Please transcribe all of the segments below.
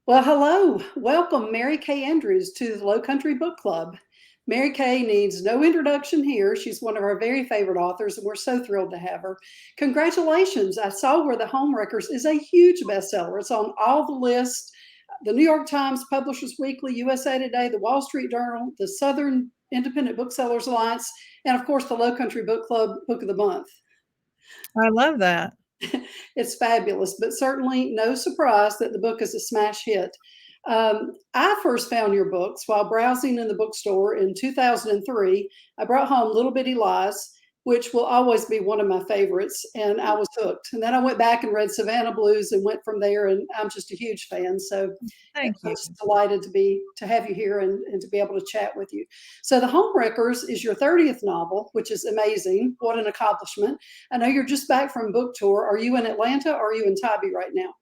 Well, hello. Welcome, Mary Kay Andrews, to the Lowcountry Book Club. Mary Kay needs no introduction here. She's one of our very favorite authors, and we're so thrilled to have her. Congratulations. I saw where The Homewreckers is a huge bestseller. It's on all the lists. The New York Times, Publishers Weekly, USA Today, the Wall Street Journal, the Southern Independent Booksellers Alliance, and of course, the Lowcountry Book Club Book of the Month. I love that. It's fabulous, but certainly no surprise that the book is a smash hit. I first found your books while browsing in the bookstore in 2003. I brought home Little Bitty Lies, which will always be one of my favorites, and I was hooked. And then I went back and read Savannah Blues and went from there, and I'm just a huge fan. So Thank I'm you. just delighted to have you here and to be able to chat with you. So The Homewreckers is your 30th novel, which is amazing. What an accomplishment. I know you're just back from book tour. Are you in Atlanta or are you in Tybee right now?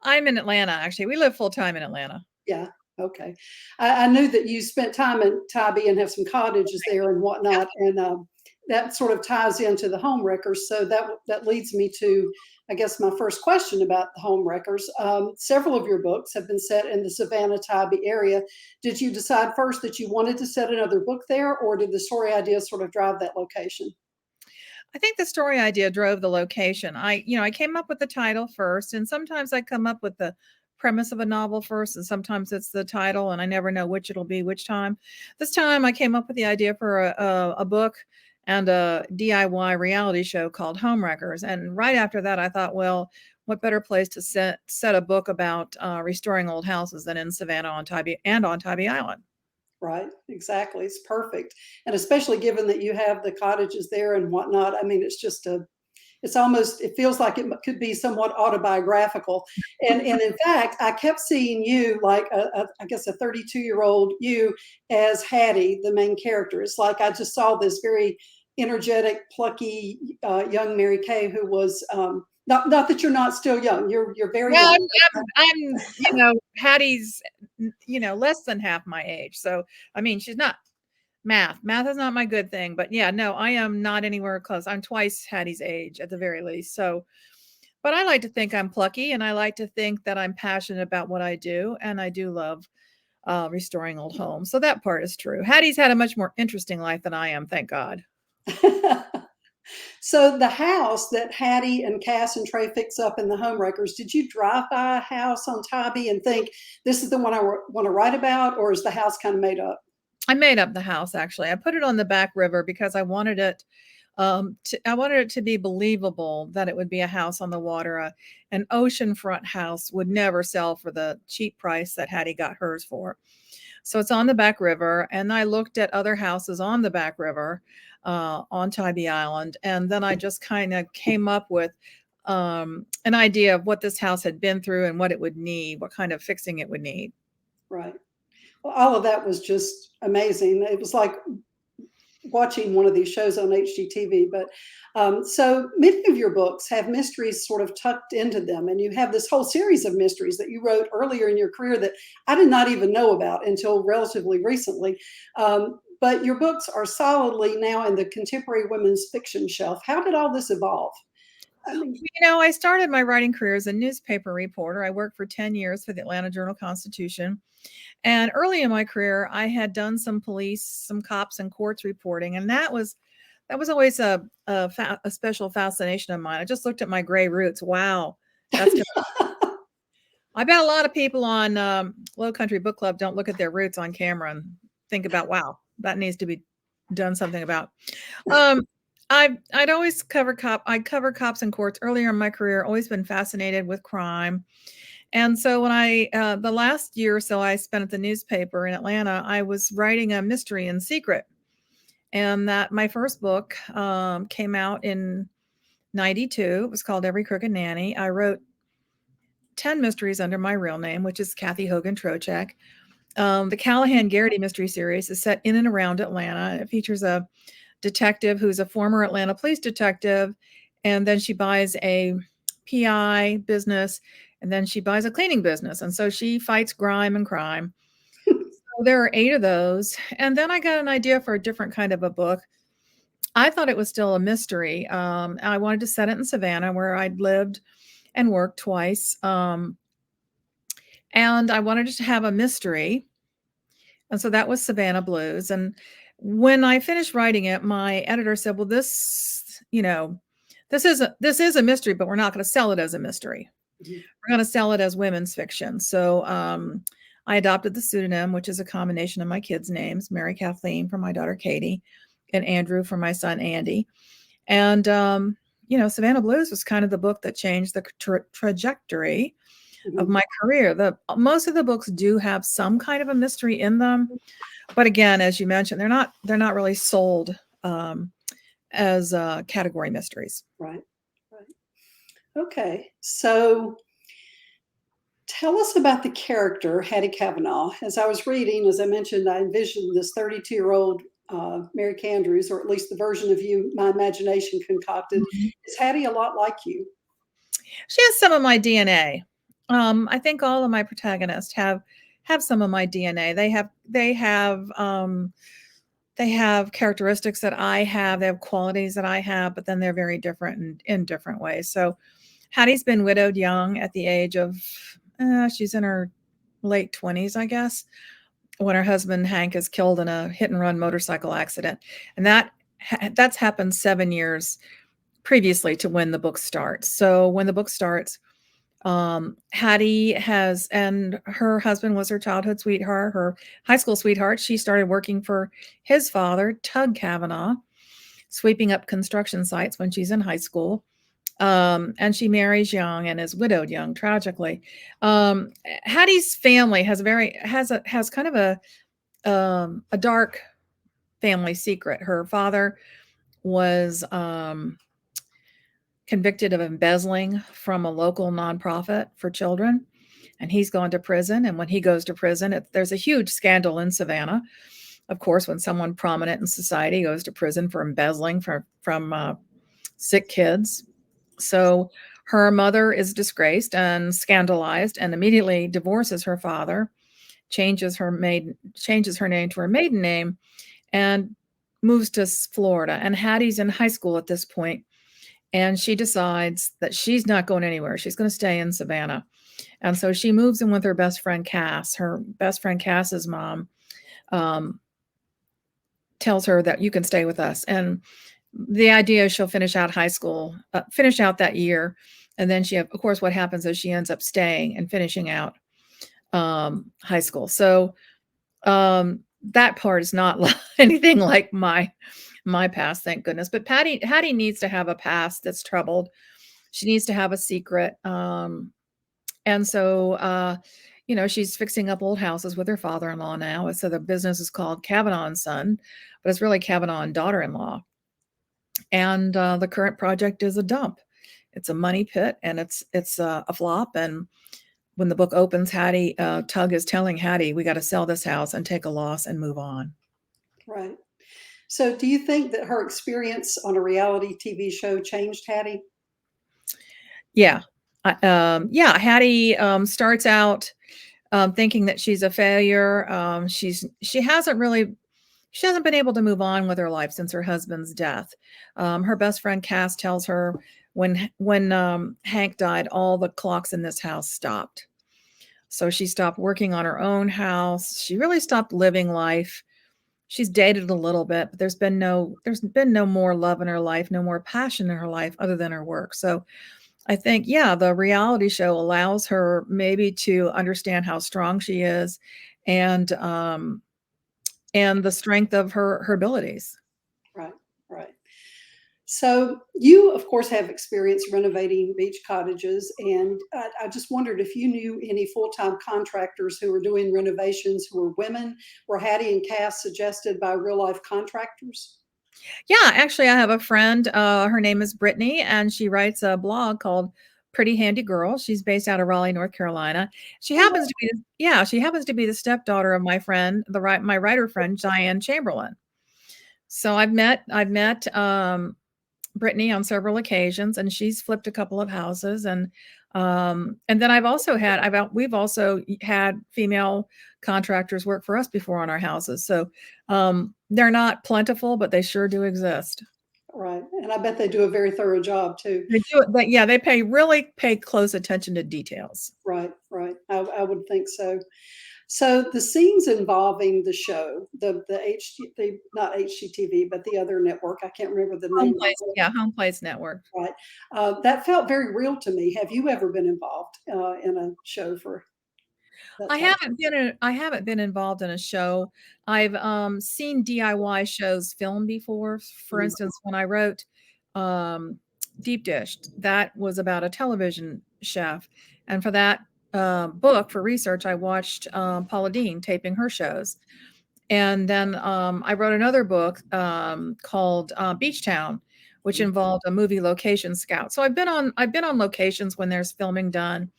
I'm in Atlanta, actually. We live full time in Atlanta. Yeah. Okay. I knew that you spent time in Tybee and have some cottages there and whatnot. And that sort of ties into the Homewreckers. So that leads me to, I guess, my first question about the Homewreckers. Several of your books have been set in the Savannah Tybee area. Did you decide first that you wanted to set another book there, or did the story idea sort of drive that location? I think the story idea drove the location. I came up with the title first, and sometimes I come up with the premise of a novel first, and sometimes it's the title, and I never know which it'll be which time. This time I came up with the idea for a book and a DIY reality show called Homewreckers. And right after that, I thought, well, what better place to set a book about restoring old houses than in Savannah on Tybee Island? Right, exactly. It's perfect. And especially given that you have the cottages there and whatnot. I mean, it's almost, it feels like it could be somewhat autobiographical. And in fact, I kept seeing you like I guess a 32-year-old you as Hattie, the main character. It's like I just saw this very energetic, plucky young Mary Kay who was not that you're not still young. You're very Well, young. I'm Hattie's, less than half my age. So, I mean, she's not math. Math is not my good thing, but yeah, no, I am not anywhere close. I'm twice Hattie's age at the very least. So, but I like to think I'm plucky, and I like to think that I'm passionate about what I do. And I do love restoring old homes. So that part is true. Hattie's had a much more interesting life than I am, thank God. So the house that Hattie and Cass and Trey fix up in the Homewreckers, did you drive by a house on Tybee and think this is the one I want to write about, or is the house kind of made up? I made up the house actually. I put it on the back river because I wanted it to be believable that it would be a house on the water. An oceanfront house would never sell for the cheap price that Hattie got hers for. So it's on the back river, and I looked at other houses on the back river on Tybee Island, and then I just kind of came up with an idea of what this house had been through and what it would need, what kind of fixing it would need. Right. Well, all of that was just amazing. It was like watching one of these shows on HGTV. But so many of your books have mysteries sort of tucked into them, and you have this whole series of mysteries that you wrote earlier in your career that I did not even know about until relatively recently. But your books are solidly now in the contemporary women's fiction shelf. How did all this evolve? I mean, I started my writing career as a newspaper reporter. I worked for 10 years for the Atlanta Journal-Constitution. And early in my career, I had done some police, some cops and courts reporting. And that was always a special fascination of mine. I just looked at my gray roots. Wow. That's I bet a lot of people on Lowcountry Book Club don't look at their roots on camera and think about, wow, that needs to be done something about. Um, I'd always I'd cover cops and courts earlier in my career, always been fascinated with crime. And so when the last year or so I spent at the newspaper in Atlanta, I was writing a mystery in secret. And that my first book came out in 92. It was called Every Crooked Nanny. I wrote 10 mysteries under my real name, which is Kathy Hogan Trocheck. The Callahan Garrity mystery series is set in and around Atlanta. It features a detective who's a former Atlanta police detective, and then she buys a PI business, and then she buys a cleaning business, and so she fights grime and crime. So there are 8 of those, and then I got an idea for a different kind of a book. I thought it was still a mystery. I wanted to set it in Savannah, where I'd lived and worked twice. and I wanted it to have a mystery. And so that was Savannah Blues. And when I finished writing it, my editor said, well, this, this is a mystery, but we're not going to sell it as a mystery. We're going to sell it as women's fiction. So I adopted the pseudonym, which is a combination of my kids' names, Mary Kathleen for my daughter Katie, and Andrew for my son Andy. And Savannah Blues was kind of the book that changed the trajectory of my career. Most of the books do have some kind of a mystery in them, but again, as you mentioned, they're not really sold as category mysteries. Right. Okay, so tell us about the character Hattie Kavanaugh. As I was reading, as I mentioned, I envisioned this 32-year-old Mary Andrews, or at least the version of you my imagination concocted. Is Hattie a lot like you? She has some of my DNA. I think all of my protagonists have some of my DNA. They have characteristics that I have. They have qualities that I have, but then they're very different in different ways. So Hattie's been widowed young at the age of, she's in her late 20s, I guess, when her husband Hank is killed in a hit and run motorcycle accident. And that's happened 7 years previously to when the book starts. So when the book starts, Hattie and her husband was her childhood sweetheart, her high school sweetheart. She started working for his father, Tug Kavanaugh, sweeping up construction sites when she's in high school. And she marries young and is widowed young, tragically. Hattie's family has kind of a dark family secret. Her father was convicted of embezzling from a local nonprofit for children, and he's gone to prison. And when he goes to prison, there's a huge scandal in Savannah, of course, when someone prominent in society goes to prison for embezzling from sick kids. So her mother is disgraced and scandalized and immediately divorces her father, changes her name to her maiden name, and moves to Florida. And Hattie's in high school at this point, and she decides that she's not going anywhere. She's going to stay in Savannah. And so she moves in with her best friend, Cass. Her best friend, Cass's mom, tells her that you can stay with us. And the idea is she'll finish out high school, finish out that year. And then of course, what happens is she ends up staying and finishing out high school. So that part is not anything like my past, thank goodness. But Hattie needs to have a past that's troubled. She needs to have a secret. And so, she's fixing up old houses with her father-in-law now. So the business is called Kavanaugh and Son, but it's really Kavanaugh and daughter-in-law. And the current project is a dump. It's a money pit, and it's a flop. And when the book opens, Tug is telling Hattie, we got to sell this house and take a loss and move on. Right. So do you think that her experience on a reality TV show changed Hattie? Yeah. Hattie starts out thinking that she's a failure. She hasn't been able to move on with her life since her husband's death. Her best friend Cass tells her when Hank died, all the clocks in this house stopped. So she stopped working on her own house. She really stopped living life. She's dated a little bit, but there's been no more love in her life, no more passion in her life other than her work. So I think, the reality show allows her maybe to understand how strong she is and the strength of her abilities. Right. So you, of course, have experience renovating beach cottages, and I just wondered if you knew any full-time contractors who were doing renovations who were women. Were Hattie and Cass suggested by real-life contractors? Yeah, actually, I have a friend. Her name is Brittany, and she writes a blog called Pretty Handy Girl. She's based out of Raleigh, North Carolina. She happens to be the stepdaughter of my friend, my writer friend, Diane Chamberlain. So I've met Brittany on several occasions, and she's flipped a couple of houses. And then we've also had female contractors work for us before on our houses. So they're not plentiful, but they sure do exist. Right. And I bet they do a very thorough job too. They do it, but they really pay close attention to details. Right. right. I would think so. So the scenes involving the show, the not HGTV, but the other network, I can't remember the Home name of Place, it. yeah, Home Place Network. Right. That felt very real to me. Have you ever been involved in a show for that type? I haven't been involved in a show. I've, seen DIY shows filmed before. For Mhm. instance, when I wrote, um, Deep Dished, that was about a television chef, and for that, book, for research, I watched, Paula Deen taping her shows, and then, I wrote another book, called, Beach Town, which involved a movie location scout. So I've been on locations when there's filming done.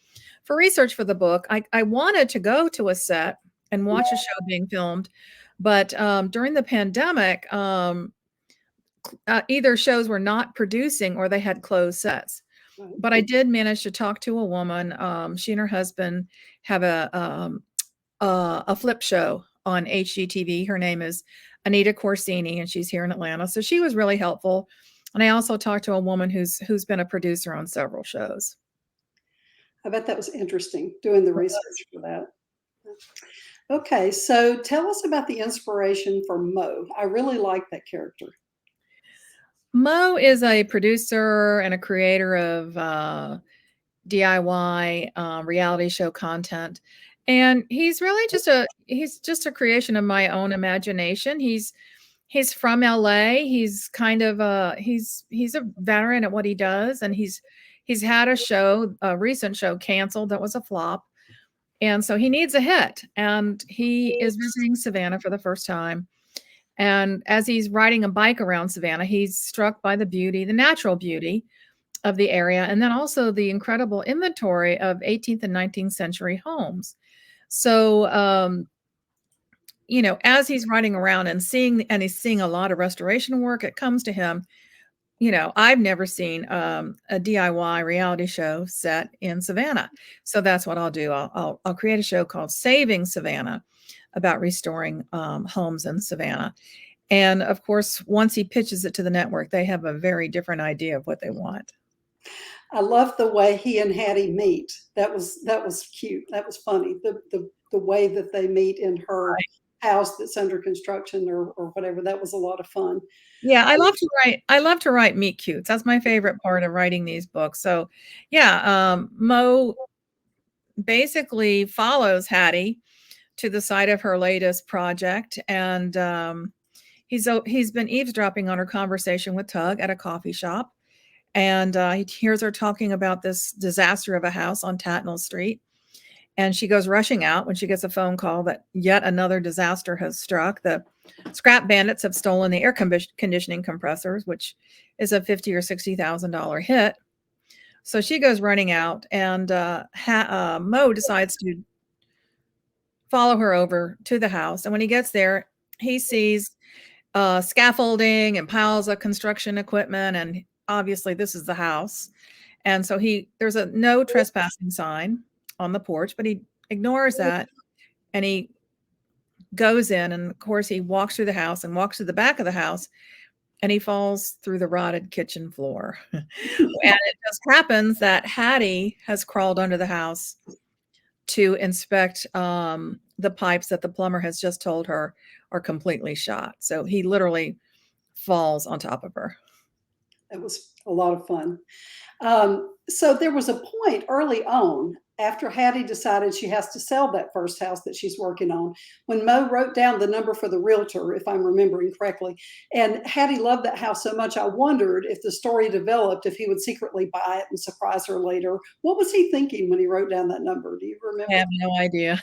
For research for the book, I wanted to go to a set and watch a show being filmed, but, during the pandemic, either shows were not producing or they had closed sets. Right. But I did manage to talk to a woman. She and her husband have a flip show on HGTV. Her name is Anita Corsini, and she's here in Atlanta. So she was really helpful. And I also talked to a woman who's been a producer on several shows. I bet that was interesting doing the research for that. Okay, so tell us about the inspiration for Mo. I really like that character. Mo is a producer and a creator of DIY reality show content. And he's just a creation of my own imagination. He's from LA. He's kind of he's a veteran at what he does, and he's had a recent show canceled that was a flop. And so he needs a hit, and he is visiting Savannah for the first time. And as he's riding a bike around Savannah, he's struck by the natural beauty of the area, and then also the incredible inventory of 18th and 19th century homes. So, as he's riding around and he's seeing a lot of restoration work, it comes to him, I've never seen a DIY reality show set in Savannah. So that's what I'll do. I'll create a show called Saving Savannah about restoring homes in Savannah. And of course, once he pitches it to the network, they have a very different idea of what they want. I love the way he and Hattie meet. That was cute. That was funny. The way that they meet in her house that's under construction or whatever. That was a lot of fun. Yeah, I love to write meet cutes. That's my favorite part of writing these books. So, yeah, Mo basically follows Hattie to the site of her latest project, and he's been eavesdropping on her conversation with Tug at a coffee shop, and he hears her talking about this disaster of a house on Tatnall Street, and she goes rushing out when she gets a phone call that yet another disaster has struck. The scrap bandits have stolen the air conditioning compressors, which is a $50,000 or $60,000 hit. So she goes running out, and Mo decides to follow her over to the house. And when he gets there, he sees scaffolding and piles of construction equipment, and obviously this is the house. And so there's a no trespassing sign on the porch, but he ignores that, and he goes in, and of course he walks through the house and walks to the back of the house, and he falls through the rotted kitchen floor. And it just happens that Hattie has crawled under the house to inspect the pipes that the plumber has just told her are completely shot. So he literally falls on top of her. It was a lot of fun. So there was a point early on after Hattie decided she has to sell that first house that she's working on, when Mo wrote down the number for the realtor, if I'm remembering correctly. And Hattie loved that house so much, I wondered if the story developed, if he would secretly buy it and surprise her later. What was he thinking when he wrote down that number? Do you remember? I have no idea.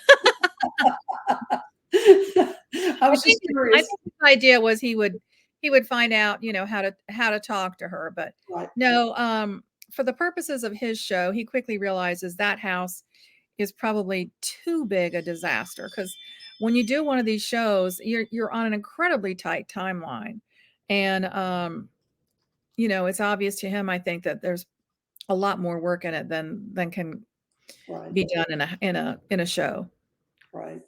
I was just I curious. think his idea was he would find out, how to talk to her. But Right. no, for the purposes of his show, he quickly realizes that house is probably too big a disaster, because when you do one of these shows, you're on an incredibly tight timeline. And it's obvious to him, I think, that there's a lot more work in it than can Right. be done in a show. Right.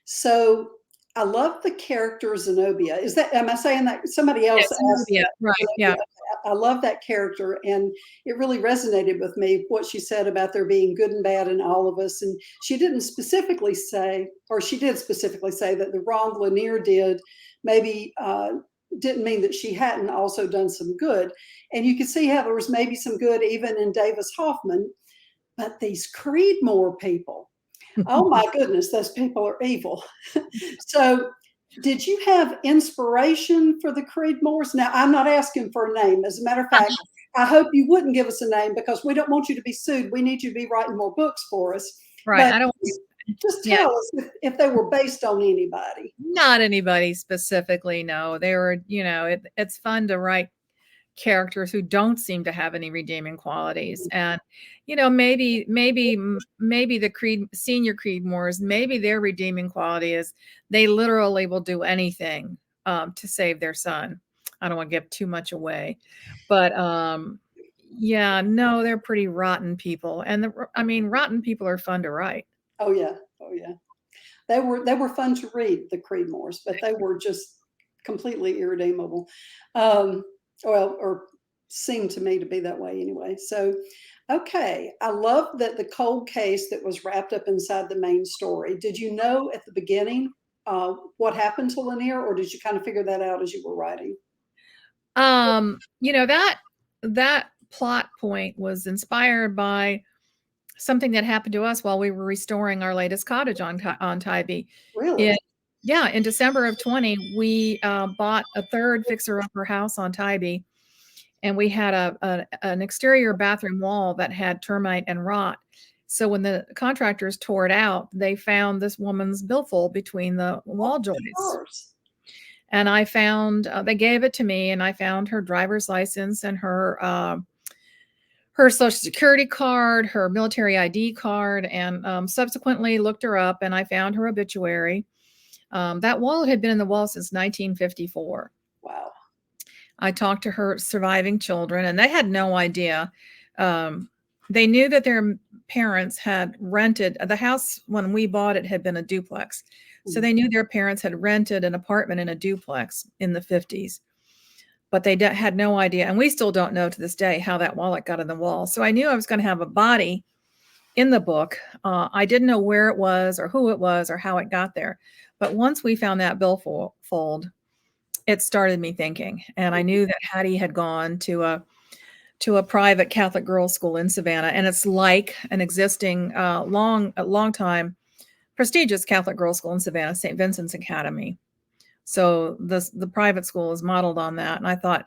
So I love the character Xenobia. Am I saying that somebody else Yes, asked? yeah, right, yeah. I love that character, and it really resonated with me what she said about there being good and bad in all of us. And she didn't specifically say, or she did specifically say that the wrong Lanier did maybe didn't mean that she hadn't also done some good. And you could see how there was maybe some good even in Davis Hoffman, but these Creedmoor people, oh my goodness, those people are evil. So did you have inspiration for the Creedmoors? Now, I'm not asking for a name. As a matter of fact, I hope you wouldn't give us a name because we don't want you to be sued. We need you to be writing more books for us. Right. But I don't. just Yeah. tell us if they were based on anybody. Not anybody specifically. No, they were. It's fun to write characters who don't seem to have any redeeming qualities, and maybe the senior Creedmoors, maybe their redeeming quality is they literally will do anything to save their son. I don't want to give too much away, but yeah, no, they're pretty rotten people, and rotten people are fun to write. Oh yeah, oh yeah. They were fun to read, the Creedmoors, but they were just completely irredeemable. Well, or seemed to me to be that way anyway. So, okay, I love that the cold case that was wrapped up inside the main story. Did you know at the beginning what happened to Lanier, or did you kind of figure that out as you were writing? That plot point was inspired by something that happened to us while we were restoring our latest cottage on Tybee. Really? In December of 20, we bought a third fixer-upper house on Tybee, and we had an exterior bathroom wall that had termite and rot. So when the contractors tore it out, they found this woman's billfold between the wall joists. And I found, they gave it to me, and I found her driver's license and her social security card, her military ID card, and subsequently looked her up, and I found her obituary. That wall had been in the wall since 1954. Wow. I talked to her surviving children, and they had no idea. They knew that their parents had rented the house when we bought it had been a duplex. So they knew their parents had rented an apartment in a duplex in the 50s, but they had no idea. And we still don't know to this day how that wallet got in the wall. So I knew I was going to have a body in the book. I didn't know where it was or who it was or how it got there. But once we found that billfold, it started me thinking. And I knew that Hattie had gone to a private Catholic girls' school in Savannah. And it's like an existing long time prestigious Catholic girls' school in Savannah, St. Vincent's Academy. So the private school is modeled on that. And I thought,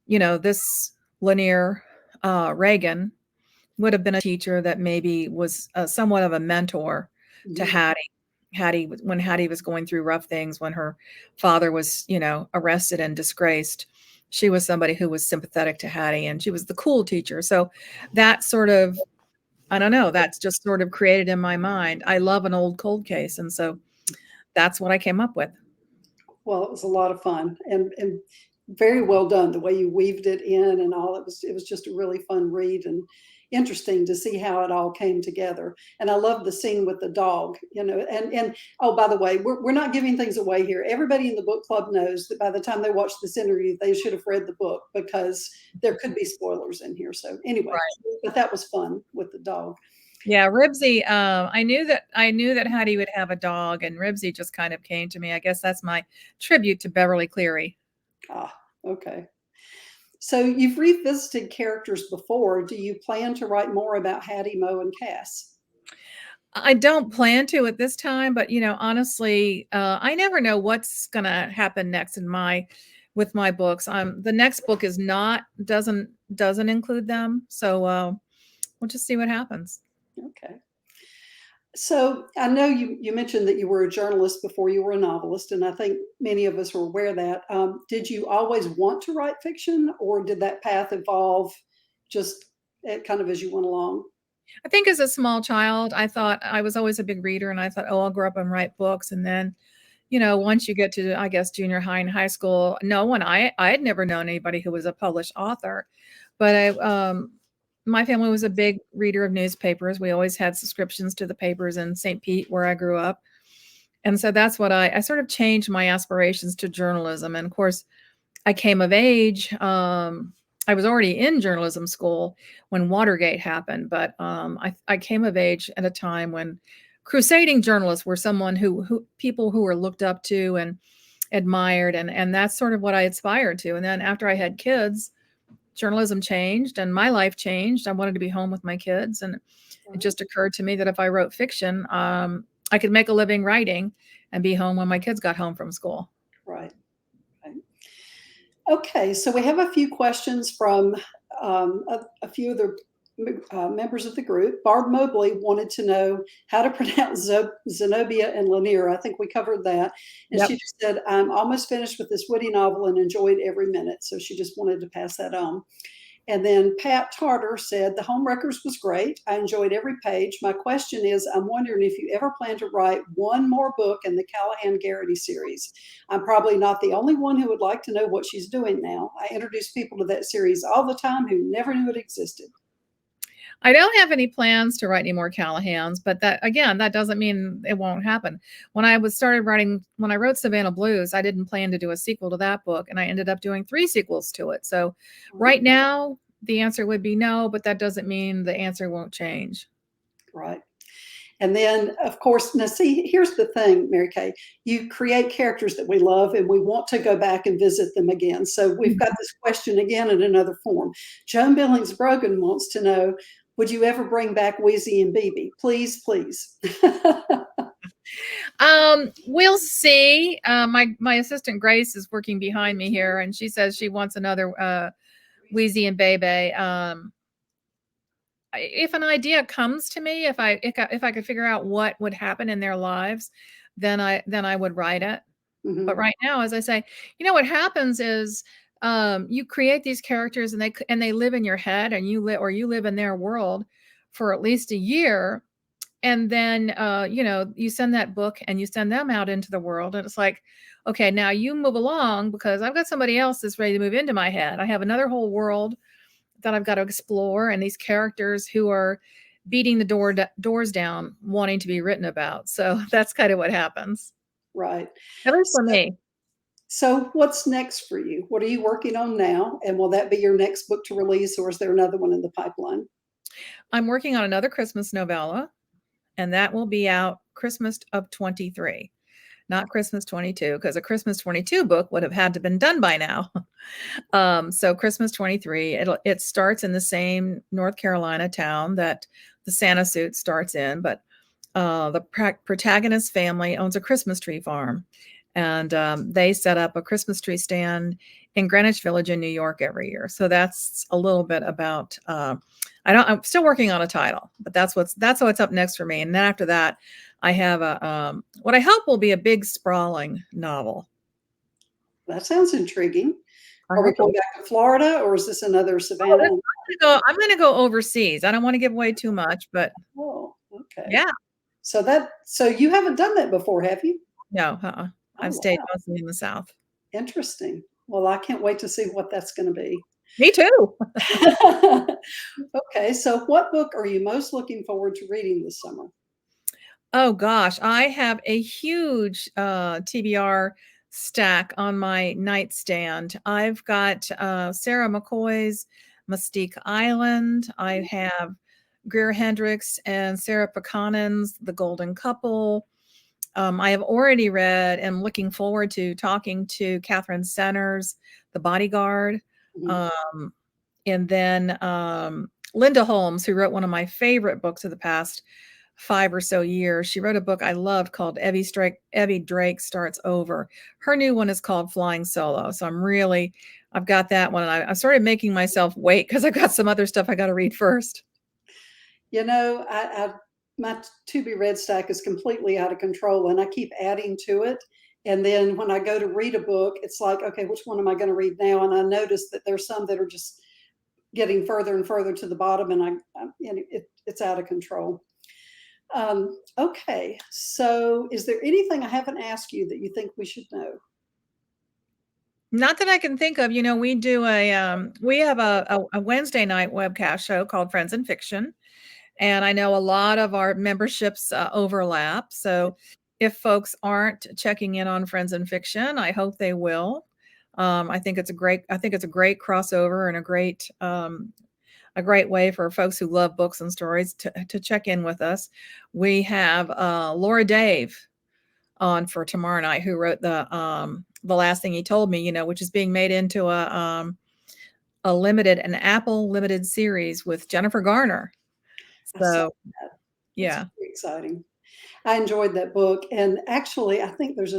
this Lanier Reagan would have been a teacher that maybe was somewhat of a mentor to Hattie. When Hattie was going through rough things, when her father was, arrested and disgraced, she was somebody who was sympathetic to Hattie, and she was the cool teacher. So that sort of, I don't know, that's just sort of created in my mind. I love an old cold case. And so that's what I came up with. Well, it was a lot of fun and very well done. The way you weaved it in and all, it was just a really fun read and interesting to see how it all came together. And I love the scene with the dog, and oh, by the way, we're not giving things away here. Everybody in the book club knows that by the time they watch this interview, they should have read the book because there could be spoilers in here. So anyway, but that was fun with the dog. Yeah, Ribsy, I knew that Hattie would have a dog, and Ribsy just kind of came to me. I guess that's my tribute to Beverly Cleary. Ah, okay. So you've revisited characters before. Do you plan to write more about Hattie, Mo, and Cass? I don't plan to at this time, but honestly, I never know what's going to happen next with my books. The next book doesn't include them, so we'll just see what happens. Okay. So I know you mentioned that you were a journalist before you were a novelist, and I think many of us are aware of that. Did you always want to write fiction, or did that path evolve just kind of as you went along? I think as a small child, I thought I was always a big reader, and I thought, oh, I'll grow up and write books. And then, once you get to, I guess, junior high and high school, I had never known anybody who was a published author, but my family was a big reader of newspapers. We always had subscriptions to the papers in St. Pete, where I grew up. And so that's what I sort of changed my aspirations to journalism. And of course, I came of age. I I was already in journalism school when Watergate happened, but I came of age at a time when crusading journalists were someone who people who were looked up to and admired, and that's sort of what I aspired to. And then after I had kids, journalism changed and my life changed. I wanted to be home with my kids, and it just occurred to me that if I wrote fiction, I could make a living writing and be home when my kids got home from school. Right. Okay, so we have a few questions from a few of the members of the group. Barb Mobley wanted to know how to pronounce Xenobia and Lanier. I think we covered that. And Yep. she just said, I'm almost finished with this witty novel and enjoyed every minute. So she just wanted to pass that on. And then Pat Tarter said, the Homewreckers was great. I enjoyed every page. My question is, I'm wondering if you ever plan to write one more book in the Callahan Garrity series. I'm probably not the only one who would like to know what she's doing now. I introduce people to that series all the time who never knew it existed. I don't have any plans to write any more Callahans, but that, again, that doesn't mean it won't happen. When I wrote Savannah Blues, I didn't plan to do a sequel to that book, and I ended up doing 3 sequels to it. So right now, the answer would be no, but that doesn't mean the answer won't change. Right. And then, of course, now see, here's the thing, Mary Kay, you create characters that we love and we want to go back and visit them again. So we've got this question again in another form. Joan Billings Brogan wants to know, would you ever bring back Wheezy and BB? Please, please. We'll see. My assistant Grace is working behind me here, and she says she wants another Wheezy and Bebe. If an idea comes to me, if I could figure out what would happen in their lives, then I would write it. Mm-hmm. But right now, as I say, what happens is you create these characters and they live in your head, and you live in their world for at least a year. And then, you send that book and you send them out into the world. And it's like, okay, now you move along because I've got somebody else that's ready to move into my head. I have another whole world that I've got to explore, and these characters who are beating the doors down, wanting to be written about. So that's kind of what happens. Right. At least for me. So what's next for you? What are you working on now? And will that be your next book to release, or is there another one in the pipeline? I'm working on another Christmas novella, and that will be out Christmas of 23, not Christmas 22, because a Christmas 22 book would have had to have been done by now. So Christmas 23, it starts in the same North Carolina town that the Santa suit starts in, but the protagonist's family owns a Christmas tree farm, and they set up a Christmas tree stand in Greenwich Village in New York every year. So that's a little bit about. I'm still working on a title, but that's what's up next for me. And then after that, I have what I hope will be a big sprawling novel. That sounds intriguing. Are we going back to Florida, or is this another Savannah? I'm going to go overseas. I don't want to give away too much, but okay. Yeah. So you haven't done that before, have you? No, I've stayed mostly in the South. Interesting. Well, I can't wait to see what that's going to be. Me too. Okay, so what book are you most looking forward to reading this summer? Oh gosh, I have a huge TBR stack on my nightstand. I've got Sarah McCoy's Mystique Island. I have Greer Hendricks and Sarah Pakanen's The Golden Couple. I have already read and looking forward to talking to Catherine Center's The Bodyguard. Mm-hmm. And then Linda Holmes, who wrote one of my favorite books of the past 5 or so years. She wrote a book I loved called Evie Drake Starts Over. Her new one is called Flying Solo. So I've got that one. And I started making myself wait because I've got some other stuff I got to read first. My to-be-read stack is completely out of control, and I keep adding to it. And then when I go to read a book, it's like, okay, which one am I going to read now? And I notice that there's some that are just getting further and further to the bottom, and it's out of control. Okay, so is there anything I haven't asked you that you think we should know? Not that I can think of. We have a Wednesday night webcast show called Friends in Fiction. And I know a lot of our memberships overlap. So if folks aren't checking in on Friends in Fiction, I hope they will. I think it's a great crossover and a great way for folks who love books and stories to check in with us. We have Laura Dave on for tomorrow night, who wrote the Last Thing He Told Me, which is being made into an Apple limited series with Jennifer Garner. I saw So that. yeah. It's very exciting. I enjoyed that book. And actually, I think there's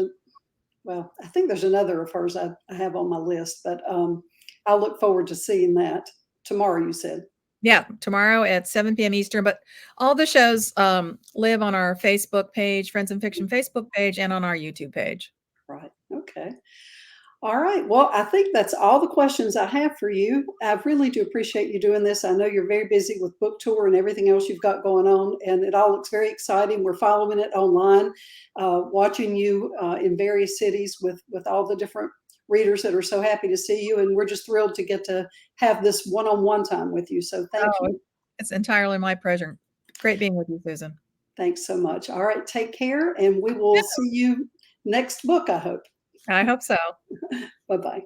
another of hers I have on my list, but I'll look forward to seeing that tomorrow, you said. Yeah, tomorrow at 7 p.m. Eastern. But all the shows live on our Facebook page, Friends in Fiction Facebook page, and on our YouTube page. Right. Okay. All right. Well, I think that's all the questions I have for you. I really do appreciate you doing this. I know you're very busy with book tour and everything else you've got going on, and it all looks very exciting. We're following it online, watching you in various cities with all the different readers that are so happy to see you. And we're just thrilled to get to have this one-on-one time with you. So thank you. It's entirely my pleasure. Great being with you, Susan. Thanks so much. All right. Take care, and we will see you next book, I hope. I hope so. Bye-bye.